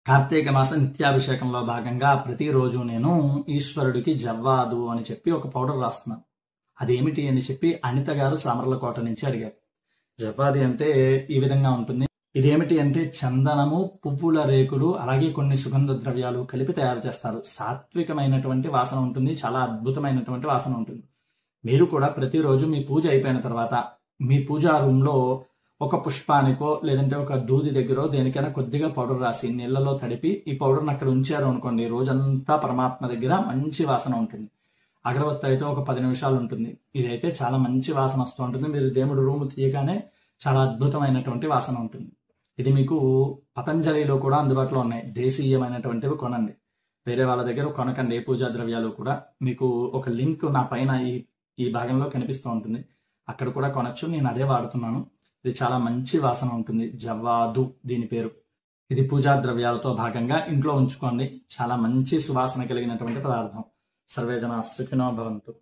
కార్తీక మాస నిత్యాభిషేకంలో భాగంగా ప్రతిరోజు నేను ఈశ్వరుడికి జవ్వాదు అని చెప్పి ఒక పౌడర్ రాస్తున్నాను. అదేమిటి అని చెప్పి అనిత గారు సామర్లకోట నుంచి అడిగారు. జవ్వాది అంటే ఈ విధంగా ఉంటుంది. ఇదేమిటి అంటే చందనము, పువ్వుల రేకులు, అలాగే కొన్ని సుగంధ ద్రవ్యాలు కలిపి తయారు చేస్తారు. సాత్వికమైనటువంటి వాసన ఉంటుంది, చాలా అద్భుతమైనటువంటి వాసన ఉంటుంది. మీరు కూడా ప్రతిరోజు మీ పూజ అయిపోయిన తర్వాత మీ పూజా రూమ్ లో ఒక పుష్పానికో లేదంటే ఒక దూది దగ్గర దేనికైనా కొద్దిగా పౌడర్ రాసి నీళ్లలో తడిపి ఈ పౌడర్ని అక్కడ ఉంచారు అనుకోండి, రోజంతా పరమాత్మ దగ్గర మంచి వాసన ఉంటుంది. అగరబత్తి అయితే ఒక 10 నిమిషాలు ఉంటుంది. ఇదైతే చాలా మంచి వాసన వస్తూ ఉంటుంది. మీరు దేవుడు రూమ్ తీయగానే చాలా అద్భుతమైనటువంటి వాసన ఉంటుంది. ఇది మీకు పతంజలిలో కూడా అందుబాటులో ఉన్నాయి. దేశీయమైనటువంటివి కొనండి, వేరే వాళ్ళ దగ్గర కొనకండి. ఏ పూజా ద్రవ్యాలు కూడా మీకు ఒక లింక్ నా పైన ఈ భాగంలో కనిపిస్తూ ఉంటుంది, అక్కడ కూడా కొనొచ్చు. నేను అదే వాడుతున్నాను. ఇది చాలా మంచి వాసన ఉంటుంది. జవ్వాదు దీని పేరు. ఇది పూజా ద్రవ్యాలతో భాగంగా ఇంట్లో ఉంచుకోండి. చాలా మంచి సువాసన కలిగినటువంటి పదార్థం. సర్వే జనా సుఖినో భవంతు.